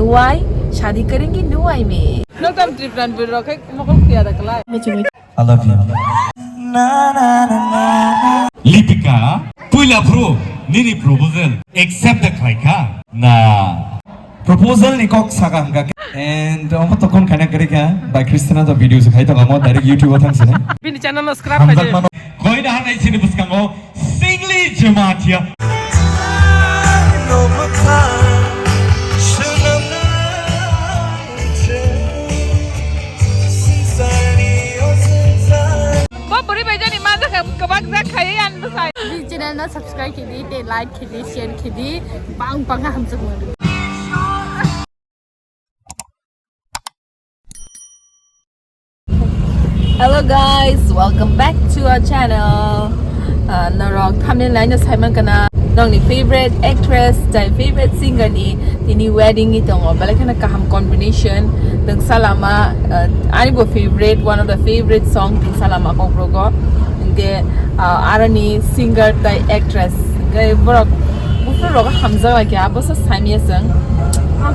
Nuai शादी करेंगे Nuai में लोग तब ट्रिप रन पर रखे मकल किया था कला I love you. Lipika, puila pro, nini proposal, accept the khaikha. Nah. Proposal ni kok saga hangga. And omo tokon kana kare kya by Christina the videos khai to kamo direct YouTube thang sine. Pin channel no subscribe kaje. Koi na hanai sine bus kamo Shingli Jamatia. channel nó subscribe khi đi, để like khi đi, share khi đi, bang bang ham semua. Hello guys, welcome back to our channel. Narok thumbnail line is Simon kana dong ni favorite actress, my favorite singer ni tini wedding ito ngo balik na kaham combination deng salama ani bo favorite one of the favorite song deng salama ko brogo nge arani singer tai actress nge borok bufro roga hamza wa kya bosa samia sang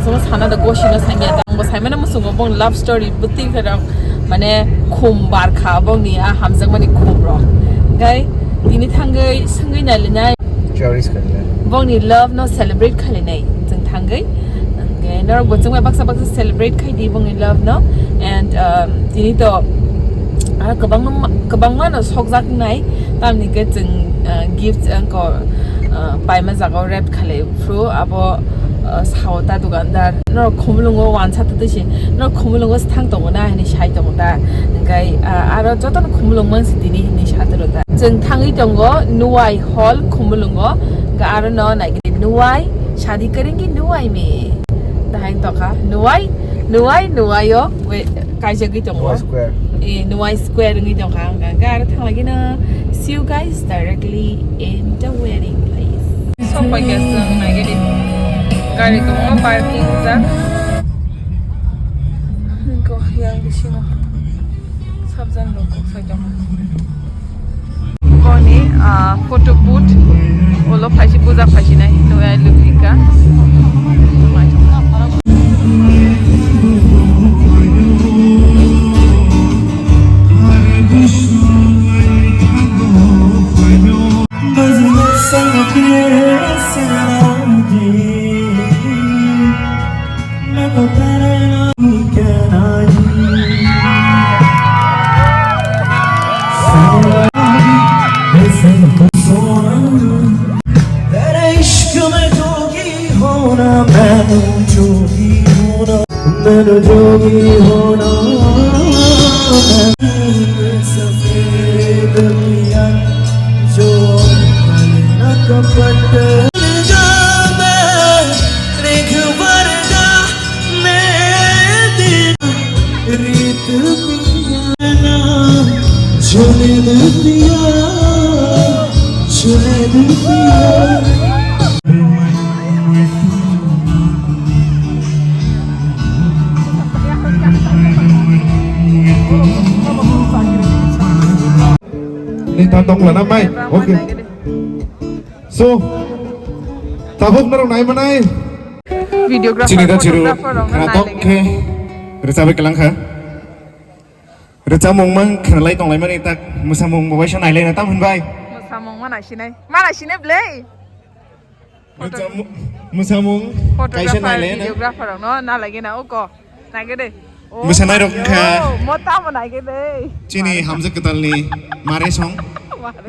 so sana da goshina samia da bo samia na musungo bong love story buti khara mane khum bar kha bong ni a hamza mani khum ro ngai tini thangai sangai na lena cherish karle bong ni love no celebrate khale nai jeng thangai ngai nor bo jeng baksa baksa celebrate khai di bong ni love no and tini to kabang mana sokzak nai tam ni ke jeng gift ko pai ma jago rap khale fru abo sauta dukandar nor khumulwng wan chat de shi nor khumulwng stang to na ni shai to da ngai aro joton khumulwng man sidini ni shatro da jeng thangi tongo Nuai hall khumulwng ga aro no nai ge Nuai shadi karenge Nuai में dahain to ka Nuai yo we kai jagi tongo square Nuai square ngi tong ka ga aro thang lagi na see you guys directly in the wedding place so pa guess nai ge गाड़ी को वहाँ parking जा इनको yang di sini सब जन लोग को सजा कोनी फोटो बूथ वो लोग फाइसी पूजा फाइसी नहीं नुआई Lipika ni tantong la namai okay so tabuk narong nai manai videographer chini da chiru khana tok ke recha be kelang kha recha mong mang khana lai tong lai mani tak musamong mo wai sanai lai na tam hun bai musamong mana sinai blay recha musamong kai sanai lai na videographer no na lagi na oko nai ge de musanai rok kha mota mo nai ge de chini hamza ketal ni mare song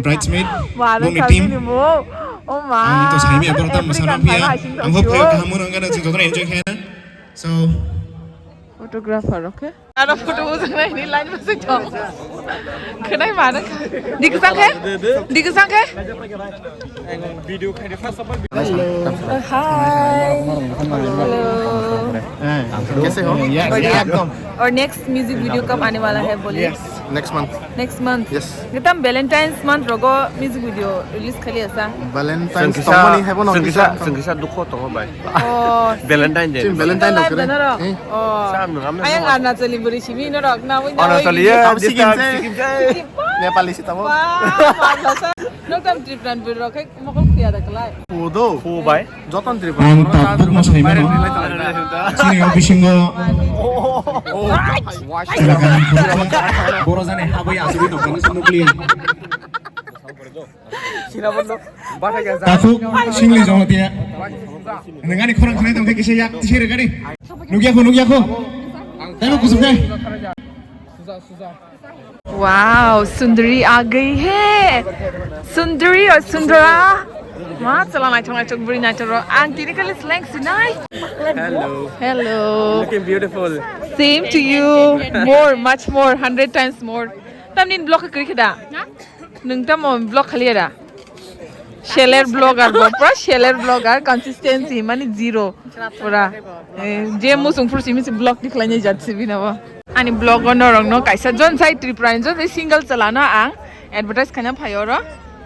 bridesmaid mong team oh ma to sai mi abor tam musana pia ang hope ka hamun ang gana jing to enjoy khana so photographer okay ada photo uzang nai ni line ma se to khnai ma na diksang ke video khai de first hi hello कैसे हो और next music video कब आने वाला है बोलिए next month yes एकदम Valentine's month रोगो म्यूजिक वीडियो रिलीज खाली ऐसा valentine tomoni hebo no sengkisa dukho tongo bai oh valentine day valentine live na ro oh sam ngam na ayang ana chali buri simi no rok na wina ana chali ya nepali sita mo wow no tam trip plan buri rok mokol Fu bai. Joton Tripura. Ang tapok mo sa hima, no? Sino yung bisingo? Boro zane habai asibi no kanu nukli. Tapok Shingli Jamatia. Nengani korang kena tong kekisi yak tisir gani. Nugiako. Tayo kusuk deh. Wow सुंदरी आ गई है सुंदरी और सुंदरा माँ चला नाचो नाचो बुरी नाचो रो आंग तेरे कल slang सुनाई hello Looking beautiful. Same to you more much more 100 times more तब निन ब्लॉग करी केदा नंग तब मो ब्लॉग खाली रा शेलर ब्लॉगर पूरा शेलर ब्लॉगर कंसिस्टेंसी मानी जीरो पूरा जे मुसुंग फुर्सी में से ब्लॉग दिखलाने जाते भी ना वो अनि ब्लॉगर नरंग नो कैसा जोन साइड ट्रिपुरान जो सिंगल चलाना आं एडवर्टाइज खाना फायो र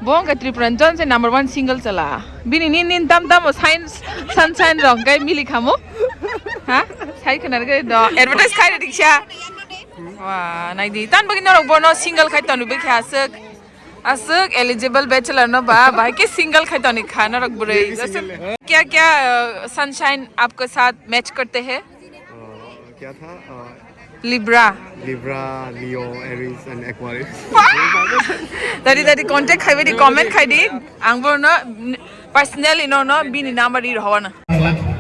बोंग का ट्रिपुरान जोन से नंबर 1 सिंगल चला बिनि निन तम साइंस सनशाइन रंग गई मिली खामो हां साइड खाना गई द एडवर्टाइज खाइ दिखा वाह नाइ दी तान बगिन नरंग बोनो सिंगल खाइ तनु बे खासक असक एलिजिबल बैचलर न बा भाई के सिंगल खाइ तनु खाना रख बुरे क्या क्या सनशाइन आपके साथ मैच करते हैं क्या था? Libra, Leo, Aries, and Aquarius. Tadi contact khai di comment khai di. Angbo no personally no bini number di rawana.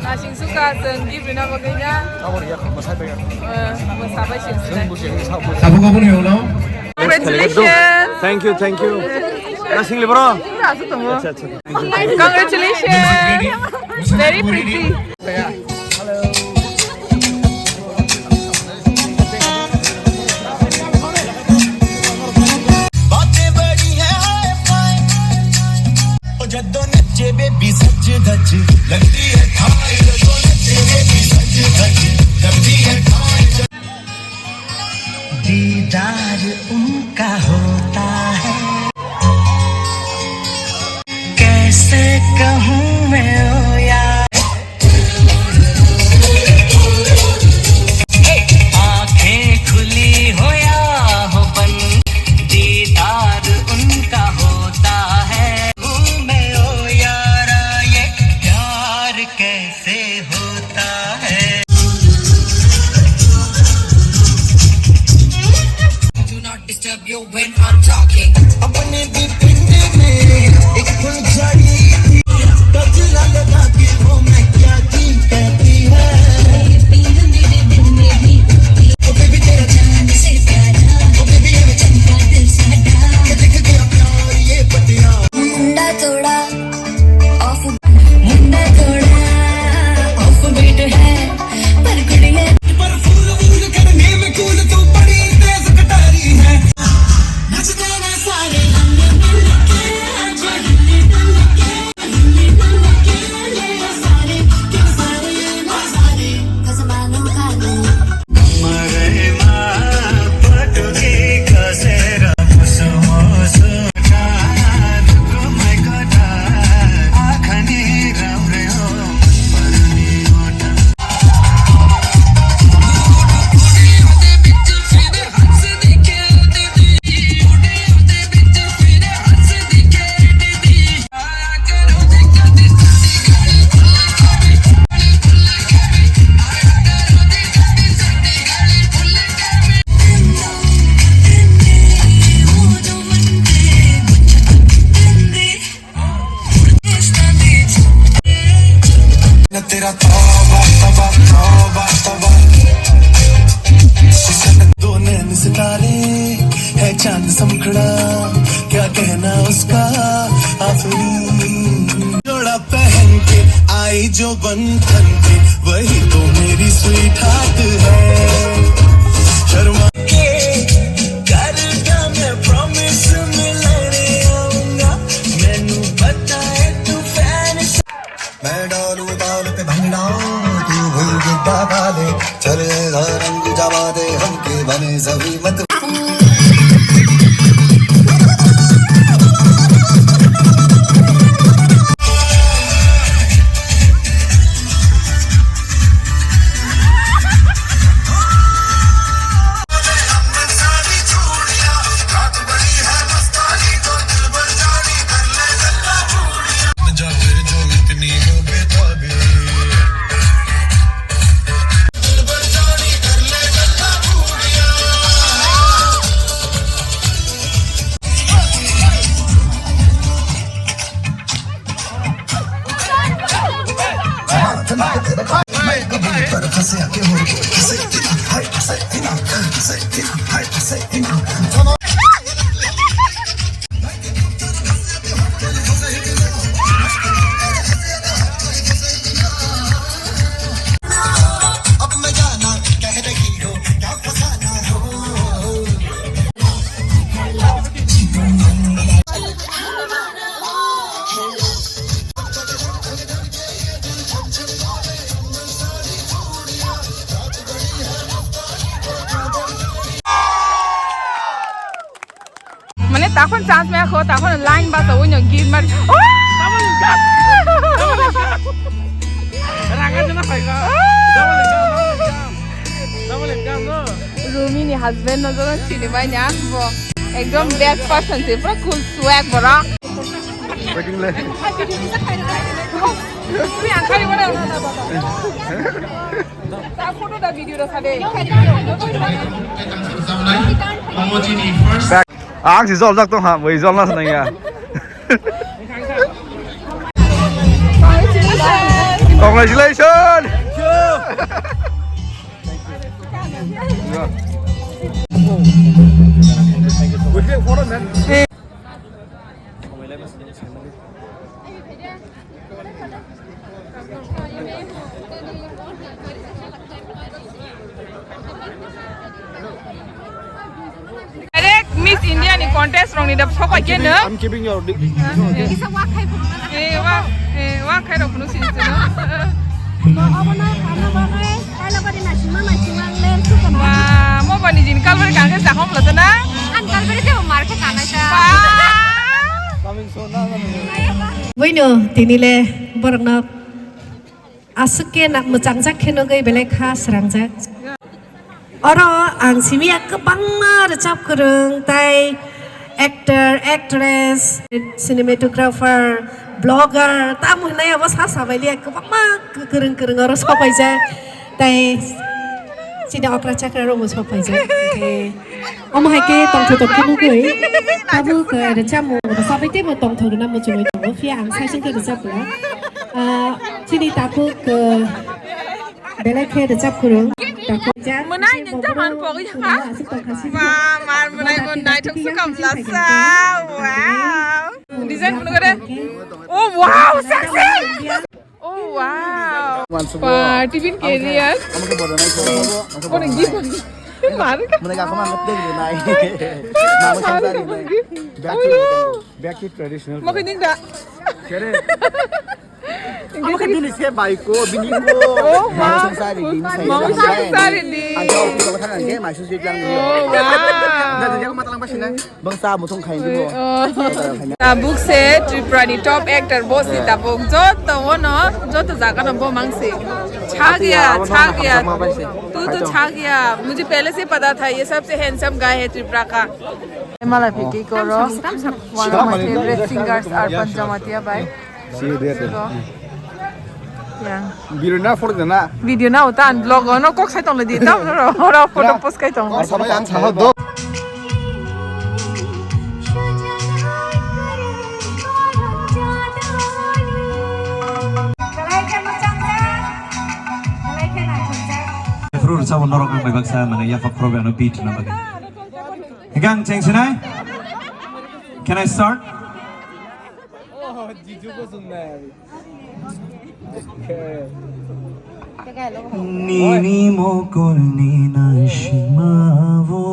Nasing suka senggib di nama kaya. Congratulations. Thank you. Nasing libro. Congratulations. Very pretty. Baby सच धज लगती है खाई जो नचे baby सच धज लगती है खाई दीदार उनका होता है कैसे कहूँ मैं ओ यार आंखें खुली हो या हो बंद दीदार उनका होता है कैसे होता है Do not disturb you when I'm talking अपने भी पिंडे में एक फुलझड़ी गजरा लगा के वो मैं क्या की कहती है ओ बेबी तेरा चांद से प्यारा ओ बेबी ये चंपा दिल साडा के लिख गया प्यार ये पटिया मुंडा तोड़ा ऑफ मुंडा तोड़ा बीट है पर गुड़िया पर फूल करने में कूल तू बड़ी तेज कटारी है नचते ना सारे हमने मिल के आज हमने मिल के सारे खजमानो खाने मरे मां पटुकी कसेरा मुसमोसो कान को मैं कटा आखनी राम रे हो तेरा तौबा दो नैन सितारे है चांद समखड़ा क्या कहना उसका आफरी जोड़ा पहन के आई जो बंधन के वही तो मेरी स्वीट हार्ट है शर्मा के करता मैं प्रॉमिस मिलने आऊंगा मैनू पता है तू फैन मैं डालू ताल पे भंगड़ा तू भूल गिद्दा डाले चलेगा रंग जमा दे हमके बने सभी मत hase ake ho hase tina hai hase tina hai hase tina अब मैं जाना कह रही हो क्या फसाना हो মানে তখন চান্স মে খো তখন লাইন বাস ওই ন গিট মার রুমিনি হাজবেন্ড নজর চিনি ভাই না আসবো একদম ব্যাড পারসন সে পুরো কুল সোয়াগ বড় তুমি আনখারি বড় তা ফটোটা ভিডিওটা সাদে Ang si Zol Zakto ha, với Zol là này à. Congratulations. Miss India ni contest rong ni dap sok aja ne. I'm keeping your Bisa wak kai pun. Wak kai dong pun sih tu. Wah, mau bani jin kal beri kangke sahom lah tu na. An kal beri tu market kana sah. coming soon na. Bueno, tinile borang nak asuke nak mucang-cak keno gay belek khas rangjak. Oro ang simia kebangma recap kereng tai actor, actress, cinematographer, blogger, tamu naya was hasa belia kebangma kereng oro sopai ja tai sida okra cakra romo sopai ja. Om hai ke tong thu tok kimu goi tamu ke recap mo sopai te mo tong thu na mo chumai tong fia ang sai sing ke recap la. Sini taku ke belek ke recap kereng. Menai yang zaman pokok ya kan? Wah, menai tu suka belasah. Wow. Desain pun ada. Oh wow, seksi. Oh wow. Wah, tifin kerian. Oh, ni gip. Mana? Mereka kau mana betul ni naik. Back to traditional. Mau kening tak? Kamu kan dulu saya baik ko, bini ko. Mau sangsari di. Mau sangsari di. Ada orang kita kan ke, masuk sih bilang. Oh wow. Dah jadi aku matalang pasien na. Bangsa mo tong kain dulu. Tabuk se Tripura ni top actor boss ni tabuk joto wono joto जाकर ना वो मांगसे छा गया तू छा गया मुझे पहले से पता था ये सबसे हैंडसम गाय है त्रिपुरा का मलाई पिकी करो one of my favorite singers Arundhauti Nagar by Video na photo na. video na utan blog no kok sai tong le di tam ro photo post kai tong Sama yang sama do. Fruit sa norok ng may bagsa man ya fa probe ano beat na bagay. Hanggang cheng sinay. Can I start? Nini mokol ni na shimavo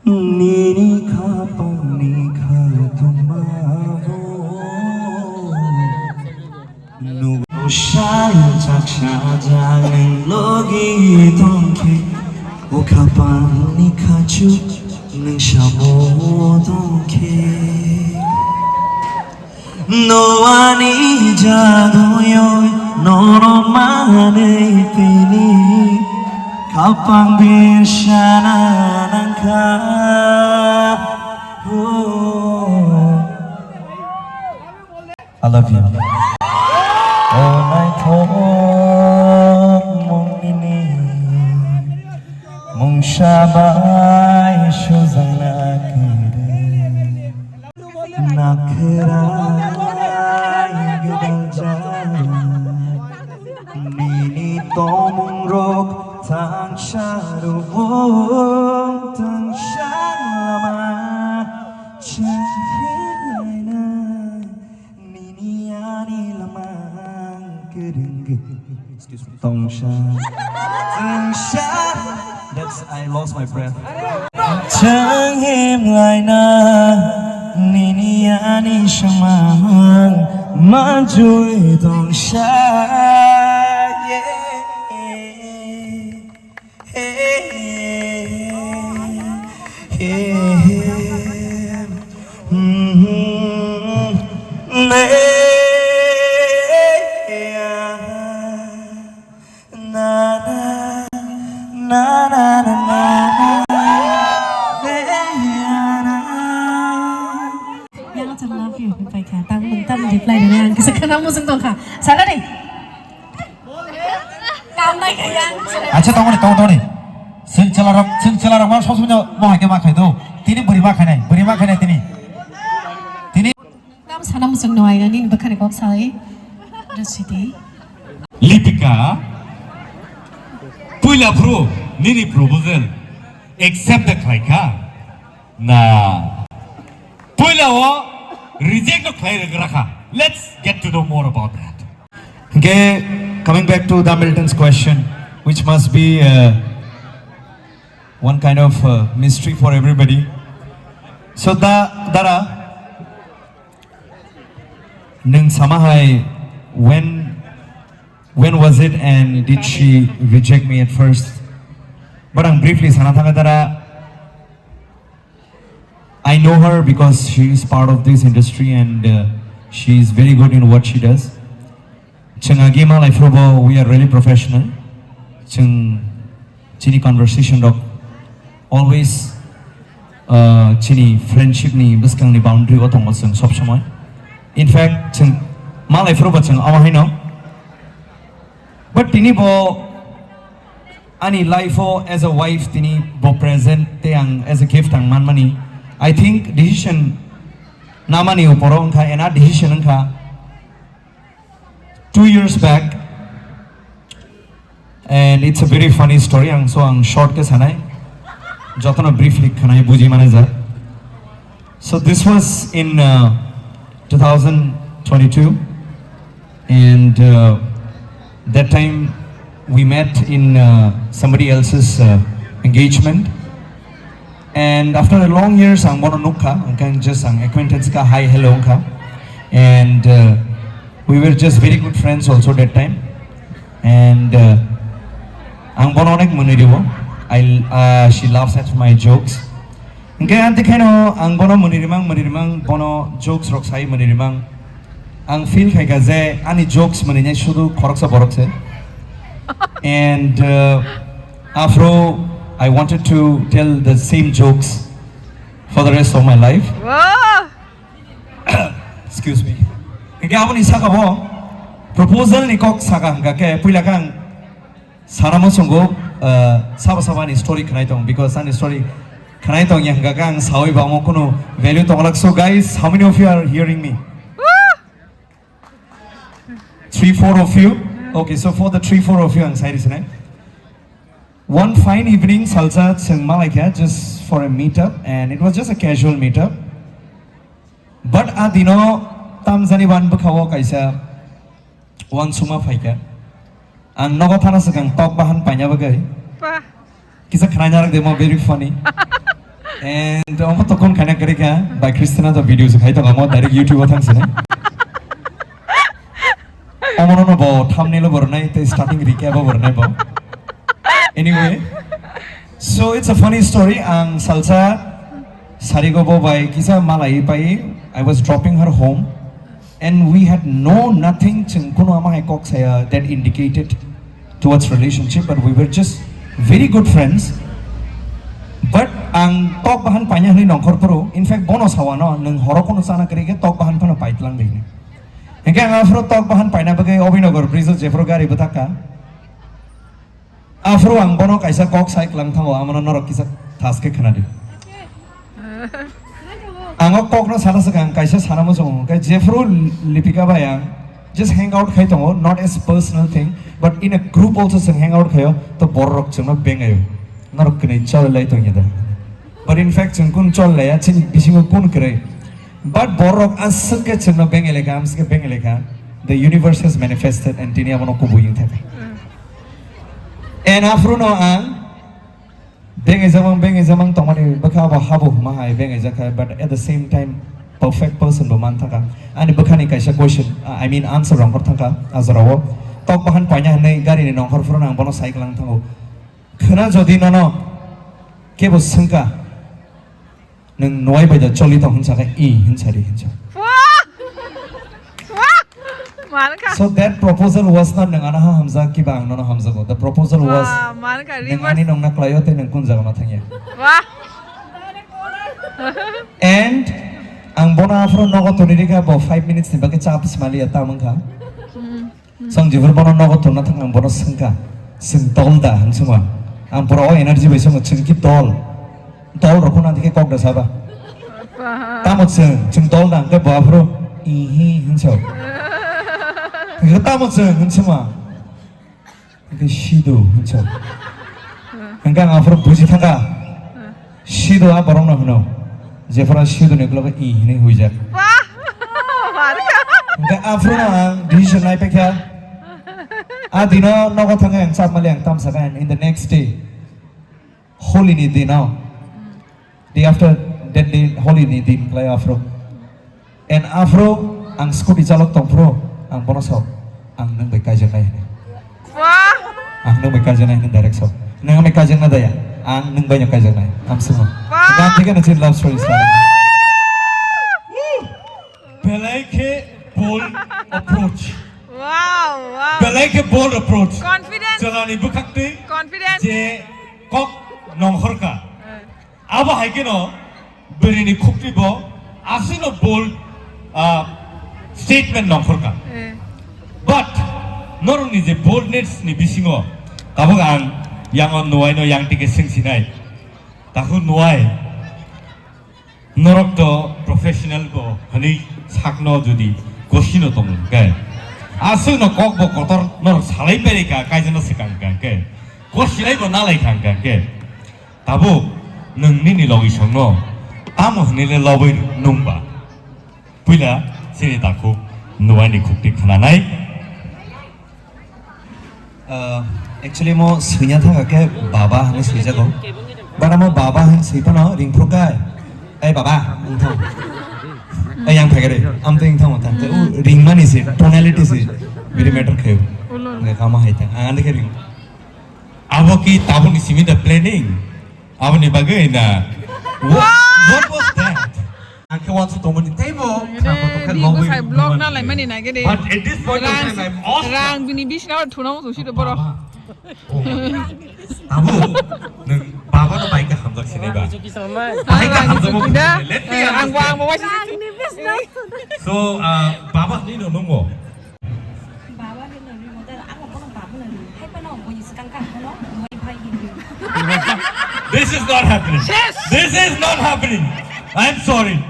Nini kapang ni katumavo Nugo shaya chaksha jang logi tongke O kapang ni kachu nang shamo tongke No ani jadoyo noro mane pini kapang birshana nangka I love you. All night long mong ini mong shabay shozang nakire nakherai gedang nini tomung rok tang sharubong tang shalama cahina nini ani lamang kedengge tong tang that's I lost my breath Chang him lai na nini ani shamang manjui dong sha Yang I love you ไปค่ะตั้งมึงตั้งดิบไรนะคือสักครั้งมุสตงค่ะสารดิกำได้กันยัง 아차 동원이 승철아랑 막 소소녀 뭐 하게 막 해도 티니 버리 막 하네 티니 Nam sana musang Nuai kan ini bukan ekor saya. Residi. Lipika Puila pro nini proposal accept the khaikha na Puila wa reject the khaikha. Let's get to know more about that. Okay, coming back to the Milton's question, which must be one kind of mystery for everybody. So Dara Nung Samahai, when was it and did she reject me at first? But briefly, Sanatanga Dara, I know her because she is part of this industry and she is very good in what she does. Changagima life robo, we are really professional. Chini conversation dog always chini friendship ni biskang ni boundary ko tongol sing sob samoy. In fact, chang ma life robo chang amahai no. But tini bo ani life o as a wife tini bo present te ang as a gift ang man mani. I think decision namani uporo ka ena decision ka 2 years back. And it's a very funny story. So ang short ke sanai, jotano briefly kanai buji manager. So this was in 2022, and that time we met in somebody else's engagement. And after a long years, ang bono nukha, ang just ang acquaintance ka hi hello ka, and we were just very good friends also that time. And ang bono nek muniriwo, she laughs at my jokes. Kaya ante kano ang bono munirimang bono jokes roksai munirimang ang feel kay gaze ani jokes muninya shudu koroksa borokse. And afro I wanted to tell the same jokes for the rest of my life. Excuse me. Kaya ako ni saka bo proposal ni kok saka hangga kaya pula kang saramo sunggo saba ni story kanai tong because an story kanai tong yang gagang sawi ba mo kuno value tong lak. So guys, how many of you are hearing me? 3-4 of you. Okay, so for the 3-4 of you ang side is na. One fine evening, salsa Malaya just for a meetup, and it was just a casual meetup. But adino tamzani wan bakawo kaisa wan suma faika. Ang nagothana sakang talk bahan panya bagay. Kisa khananya demo very funny. And omo tokon khana karika by Christina the videos khai to amo direct YouTube thang sine. Omo no bo thumbnail bornai te starting recap bornai bo. Anyway, so it's a funny story. Ang salsa sarigobo by kisa malai pai. I was dropping her home, and we had nothing kuno amang ekok saya that indicated towards relationship, but we were just very good friends. But ang talk bahan panya ni nongkor pro. In fact, bonus hawa no nung horoko no sana kerige talk bahan pano pait lang din. Engke ang afro talk bahan panya bagay Obinogor Priso Jeffro gari betaka. Afro ang bono kaisa kok saik lang thango amano norok kisa task ke khana di. Angok kok no sana sekarang kaisa sana musong kai Jeffro Lipika bayang just hang out kai tongo not as personal thing but in a group also sing hang out kayo to borok chungno bengayo narok kene chol lai tong yada but in fact chung kun chol lai chin bisingo kun kre but borok asal ke chungno bengele ka amske bengele ka the universe has manifested and tini amono ko buying thate and afro no ang bengai zamang tomani bakha ba habu mahai bengai zakai but at the same time perfect person bo man thaka ani bakhani kaisa question I mean answer rong thaka azarawo tok bahan paina nei gari ni nong khorfro nang bono cycle lang thango khana jodi nono kebo sangka nang noi bai da choli tong huncha ka I hunchari huncha so that proposal was not nangana hamza ki bang nono hamza go the proposal was nangani nong na klayo te nang kun jaga ma thangya and ang bona afro nogo toniri ka bo 5 minutes ni bake chap smali ata mangka sang jibur bono nogo tonna thang ang bono sangka sing tolda hansuma ang pro energy bai song chungki tol rokuna dike kok da saba tamot sing tolda ke bo afro ihi hanso 그 따먹어요, 흔치마. 그 시도 흔쳐. 그러니까 앞으로 부지타가 시도 아버롱나 흔어. 제프라 시도 내걸어가 이네 후이자. 그러니까 앞으로는 디시전 나이 백야. 아 디너 너가 당가 양sab말이 양땀 사간 in the next day. Holy ni dino. Day after that day holy ni din play afro. And afro ang scooty jalok tong pro. Ang bonosok ang nang may kajang na yun ang nang may kajang na yun direct so nang may kajang na daya ang nang ba yung kajang na yun ang sumo ganti ka na sin love stories na Belaike bold approach Belaike bold approach confidence jalan ibu kakti confidence je kok nonghor ka aba hai keno berini khukti bo asino bold statement nonghor ka but not only the boldness ni bisingo kabog ang yang on Nuai no yang tike sing sinai tahu Nuai norok to professional bo hani sakno jodi koshino tong kai asu no kok bo kotor norok salai pere ka kai jano sikang kan kai koshilai bo nalai kan kan kai tabu nungni ni logi songno amo hani le lobai nungba puila sini taku Nuai ni khukti khana nai actually mo sunya tha ke baba hang suja ko bara mo baba hang sipa no ring pro kai ai baba ung thong ai yang phagare am ting thong ta ring mani se tonality se very matter khayo ne kama hai ta ang dekhe ring abo ki tabu ni simi the planning abo ni bagai na what was that Angke wants to tomoni table. Ko sai blog na lai mani na gede. But at this point of time, I'm awesome. Rang bini bishna thuna mo sushi de boro. Abu, baba no baik ka hamzak sini ba. Baik ka hamzak mo. Let me ang wang mo wasi. So, baba ni no nungo. Baba ni no nungo. Tapi aku pun baba ni. Hai pun aku punya sekangkang, no? Nuai pai hindu. This is not happening. This is not happening. I'm sorry.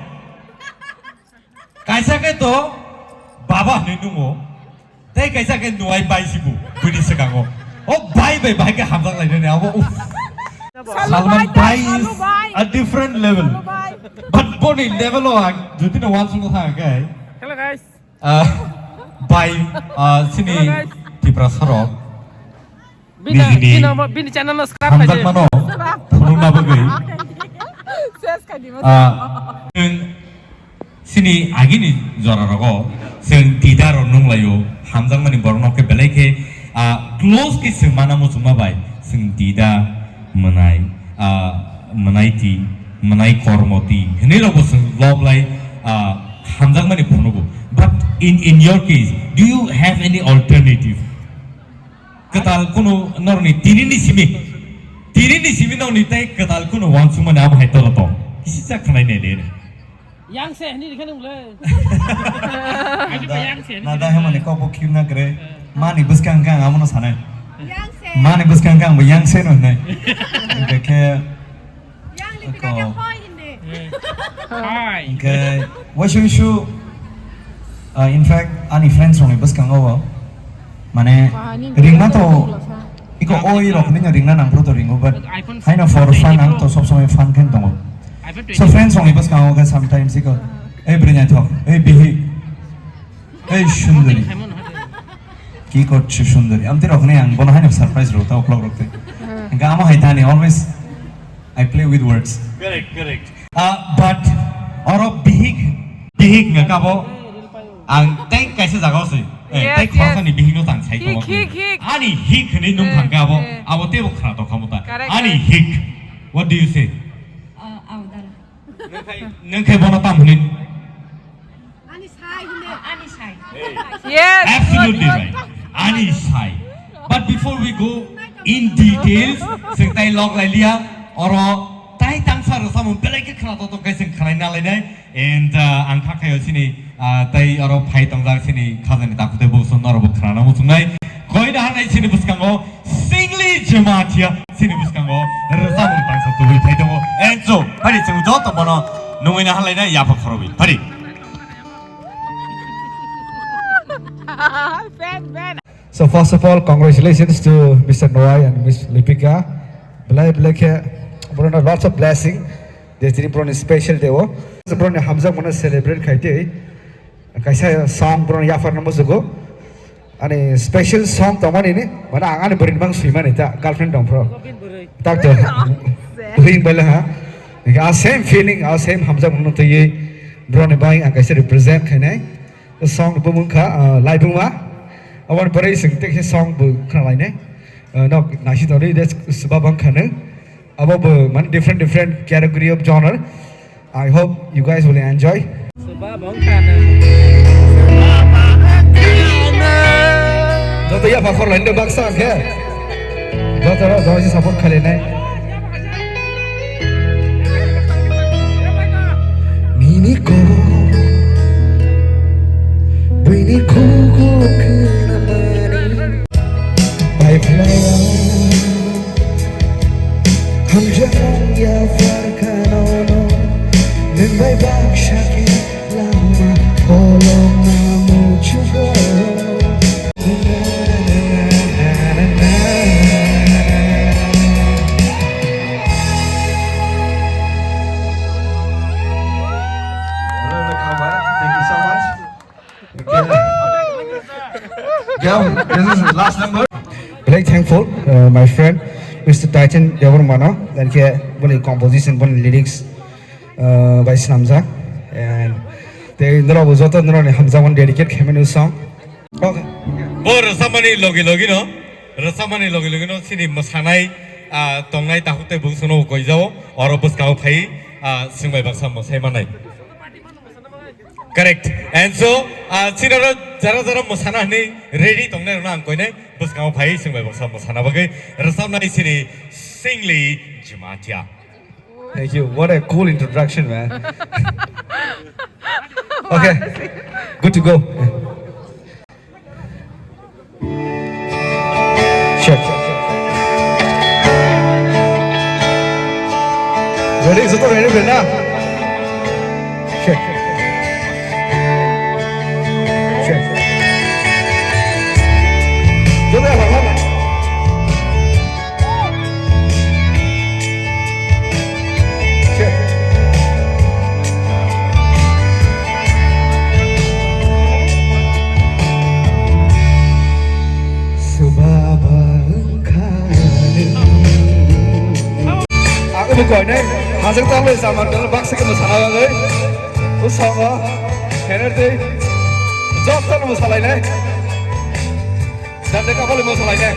Kaisa ke to baba ni nungo. Tapi kaisa ke Nuai pai sibu. Budi sekango. Oh, bye ke hamzak lai ni abo. Salman pai is a different level. But boni level o juti na one single thang kai. Hello guys. Bye sini Tripura sarok. Bini channel na subscribe hamzak mano. Phulung na bagai. Ses ka di mo. Sini agi ni jora rago. Sen tidak ronung layo. Hamzak mani borno ke belai ke close ke semana mo cuma bai. Sen tidak menai menaiti menai kormoti. Ini logo sen love lai hamzak mani phonogo. But in your case, do you have any alternative? Ketal kuno norni tini ni simi norni tay ketal kuno wan cuma nama hai tolo to. Kisi sak kanai ne de. Yang se ni dikan ule. Nada hai mane ko kyun na kare. Mani bus kang amono sanai. Mani bus kang yang se no nai. Dekhe Yang Lipika ke point ini. Hi. Okay. Washu in fact ani friends rong bus kang awa. Mane ringna to iko oi rok ni ringna nang pro to ringo but haina for fun ang to sob somai fun kan tongo. So friends rong bus kang awa sometimes iko brinya to bihi shundari ki korchu shundari am te rokne ang bono haina surprise rota o'clock rokte. Enga ama haitani always I play with words. Correct. But oro bihik nga kabo ang tank kaisa jaga ase tank khasa ni bihik no tang sai ko ani hik ni nung khang kabo abo te bo khana to khamuta ani hik what do you say nang kai bona tam ni Yes. absolutely right ani sai but before we go in details sing tai log lai lia oro tai tang sa ro samun belai ke khana to kai sing khanai na lai nai and ang kha khayo sini tai oro phai tong jang sini khajani ta khute bo son ro bo khana mo sungai koi da hanai sini buskango Shingli Jamatia sini buskango ro samun tang sa to wi thai dong and so pari chung jo to bono nungoi na halai na ya pha khorobi pari Fan. So first of all, congratulations to Mr. Nuai and Miss Lipika. Lots of blessing. This is a special day. Hamza gonna celebrate kaite. Kaisa song bro ya far namu zugo. Ani special song tamani ni. Mana angani berin bang swimmer ita girlfriend dong bro. Tak tu. Ring bela ha. Our same feeling, our same Hamza gonna to ye. Bro ni bang ang kaisa represent kainai. The song bumung ka live buma. Awan pare sing take his song bu kana lai ne. No nashi tori that's sebabang kana. About man different category of genre. I hope you guys will enjoy. Joto ya pakor lain de baksa ke. Joto si support khale nai. Nini ko bini ko kenamani. Bye playa. हम जब या फरकानो निम्बै बाक्षाके लामा होलो नामो चुगो Thank you so much. This is the last number. Very thankful, my friend. Mr. Titan Debbarma, then here one composition, one lyrics by Hamza, and they was also Hamza one dedicate him a new song. Okay. Oh, Rasamani Logi no, Rasamani Logi no, Sini Masanai, Tongai Tahute Busuno Goizo, or Obuskao Pay, sing by Basamo Semanai. Correct. And so, Sinara Zara Mosanani, ready to Naran Kone, Buskao Pay, sing by Basamo Sanabage, Rasamani Sini, Shingli Jamatia. Thank you. What a cool introduction, man. Okay, good to go. Check. Ready? So ready, now. Check. Check. Do that, Aku bukan ni, hasil tahu zaman dalam bangsa kita masalah ni, usaha, energi, job tu masalah ni, dan mereka boleh masalah ni.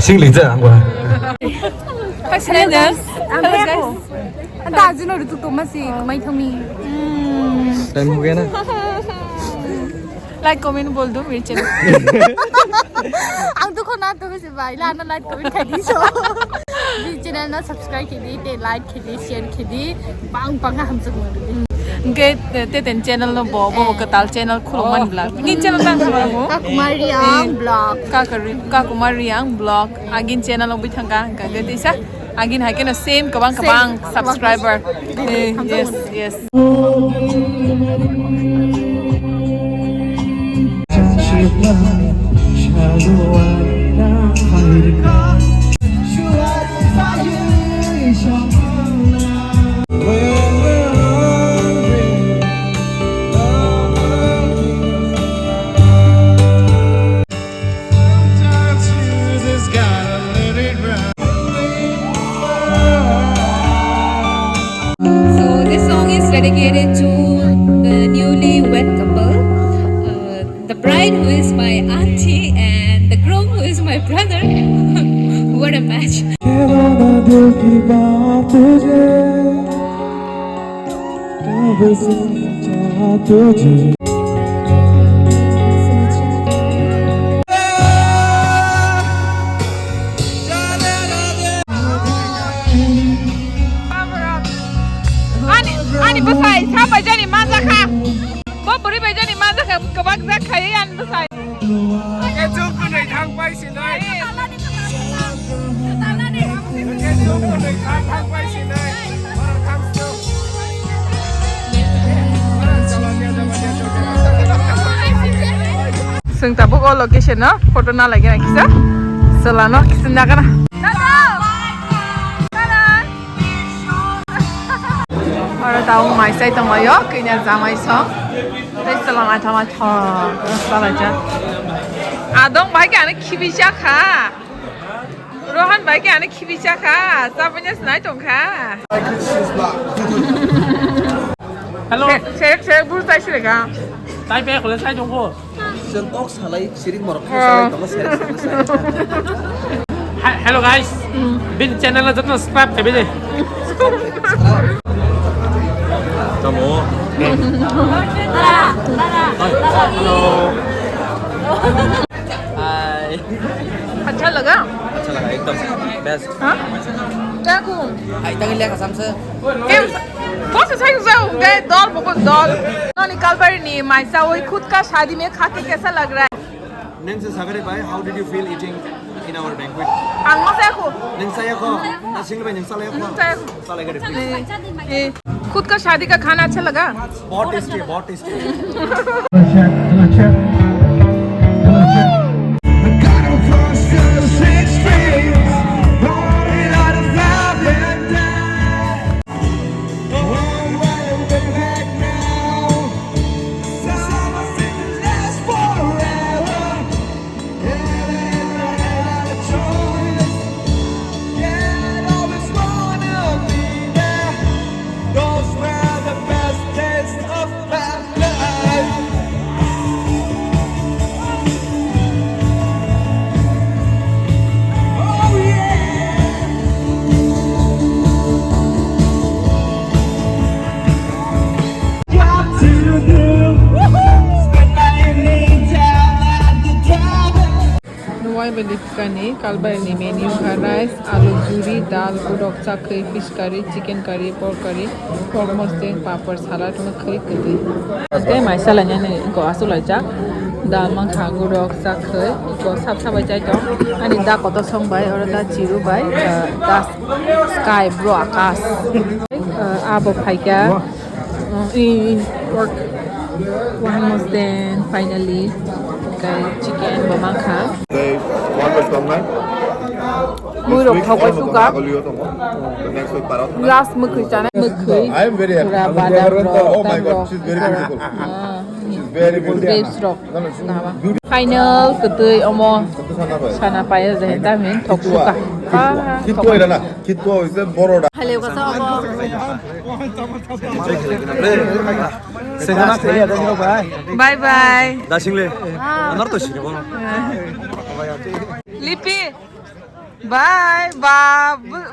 Shingli Jamatia. Hi strangers. I'm Apple. Anh ta chỉ nói được tụi mình gì mấy thằng mình. Dan हो गया ना Like comment बोल दो मेरे channel. Anh tụi con nói tụi mình sẽ vậy là nó like comment khai đi số. Đi channel nó subscribe khi đi, để like khi đi, share khi đi, bang bang ham sức mình. Cái tên channel nó bỏ cái tal channel Khumulwng vlog. Cái channel đang sao mo? Mariam blog. Mariam blog. Agin channel nó bị thằng cái tí sa. Agin hay cái nó same kabang subscriber. Yes. Dedicated to the newly wed couple, the bride who is my auntie and the groom who is my brother. What a match! Ani besai, siapa jadi masak ha? Kau beri beja ni masak kebak zak kaya an besai. Kecup tu dari thang pai sinai. Kecup tu dari thang pai sinai. Orang thang tu. Seng tabuk all location no, foto na lagi na kisah. Selano kisah nak na. Orang tahu mai saya tengok yo, kena zaman isong. Tapi selama tamat thor, salah je. Adong baik anak kibisya kah? Rohan baik anak kibisya kah? Siapanya senai dong kah? Hello. Saya buru saya sih kan. Taipeiคนละไส้จงโก้ Sentok salai siring morok salai tengah siring. Hello guys. Bin channel เราจะต้อง subscribe ไปเลย Kamu. Hello. Hai. अच्छा लगा? अच्छा लगा एकदम best. हाँ? क्या करूँ? Hai tangan lihat kasam se. बस सही से गए दाल बहुत दाल ना निकाल पर नहीं माइसा वही खुद का शादी में खा के कैसा लग रहा है Neng sesagari bai, how did you feel eating in our banquet? अंगों से को Neng saya ko, na Shingli bai neng salai ko. Salai kare please. खुद का शादी का खाना अच्छा लगा बहुत tasty, बहुत tasty. Nuai Lipika ni kalbar ni menu ka rice, aloo juri, dal, udok chakai, fish curry, chicken curry, pork curry, pork mustang, papad, salad, ma khai kati. Okay, mai salanya ni ko asul aja. Dal mang khang udok chakai, ko sap sap aja to. Ani da koto song bai, or da chiru bai, da sky blue akas. Abo khaikha, pork, one mustang, finally. Chicken mamang khang. Mui rong thau kai suka. Last mukhui chana mukhui. I am very happy. Oh my God, she's very beautiful. She's very beautiful. Grapes rock. Final ketui omo. Sana paya zahita min thok suka. Kitwa ira na. Kitwa is a boroda. Hello ka sa omo. Bye bye. Da Shingli. Anar to shiri bono. Lipi. Bye. Babu.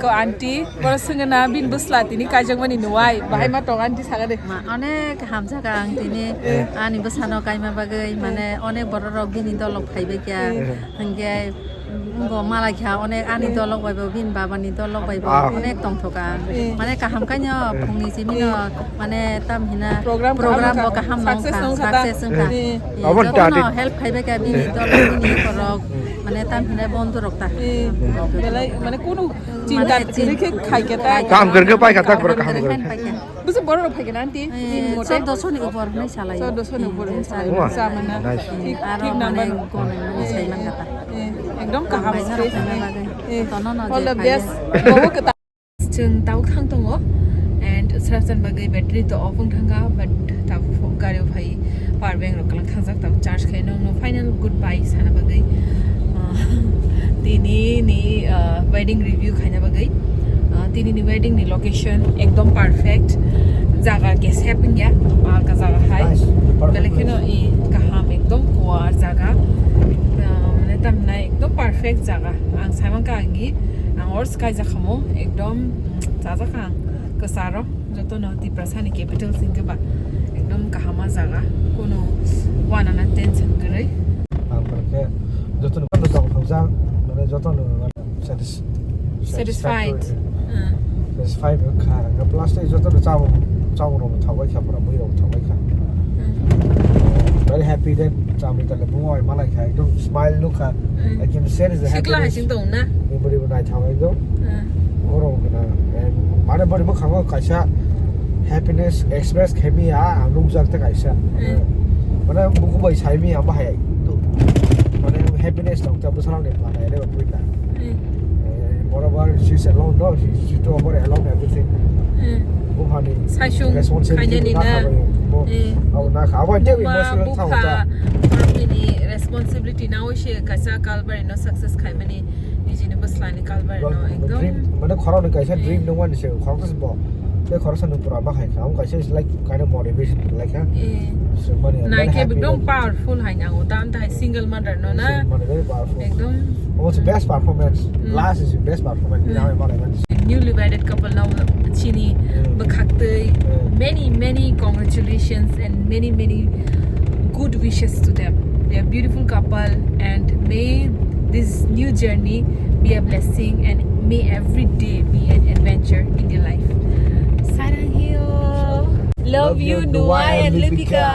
Ko auntie, baru sengena bin busla tini kajang mani nuai. Bahai ma tong auntie saga deh. অনেক হামজাগা আং তিনি আনি বসানো chyma বাগৈ মানে অনেক বড় rock বিনি দলক ফাইবে কিয়া হংগে মালা খিয়া অনেক আনি দলক বাইব বিন বাবানি দলক বাইব অনেক টংথকা মানে কাহাম কাইনো ফংনি জিমিনো মানে তাম হিনা প্রোগ্রাম ব কাহাম নং সাকসেস সংকা যতন হেল্প ফাইবে কিয়া বিনি দলক বিনি করক মানে তাম হিনা বন্ধু রক্তা বেলাই মানে কোনো চিন্তা রেখে খাইকে তাই কাম করকে পাই খাতা করে কাম করে বুঝে বড় রক ফাইকে আন্টি সব দশনি উপর নাই চালাই সব দশনি উপর সামনা ঠিক নাম্বার কোন সাইমান কাতা একদম কাহাম তনন all the best bawa ke chung tau khang tongo and srafsan bagai battery to off thanga but ta gari phai power bank rok kalang khajak ta charge khai no final goodbye sana bagai tini ni wedding review khaina bagai tini ni wedding ni location ekdom perfect jaga ke saping ya par ka jaga hai belekino I kaham ekdom kuar jaga tamna ekdom perfect jaga ang saimang ka angi ang or sky jakhamo ekdom jaja khang kasaro joto no Tripura ni capital singke ba ekdom kahama jaga kono wana na tension gare আমকে যতন কত দাম খাওয়া মানে যতন satisfied satisfied খা plastic যতন চাও rho থাবাই খা পরা মই রো থাবাই খা very happy that Jamie got the boy Malaka. Don't smile, look at I can say is a happiness. Everybody would night how I go. And Manabari Mukama Kasha happiness express Kemia and looks like the Kaisha. When I'm Bukuba is high me, I'm high. When I'm happiness, Dr. Busan, I never quit that. Whatever she's alone, no, she told about alone everything. Sashung kanya ni na buka ini responsibility now she kasa kalbar no success khai mani niji ne basla ni kalbar no ekdom mane khoro ni kaisa dream no one se khoro kas bo le khoro san pura ba khai kham kaisa is like kind of motivation like ha so money na ke ekdom powerful hai na utam ta single mother no na ekdom what's the best performance last is the best performance now newly wedded couple now chini bakhakte many congratulations and many good wishes to them. They are beautiful couple and may this new journey be a blessing and may every day be an adventure in your life. Sarang hiyo. Love you Nuai and Lipika.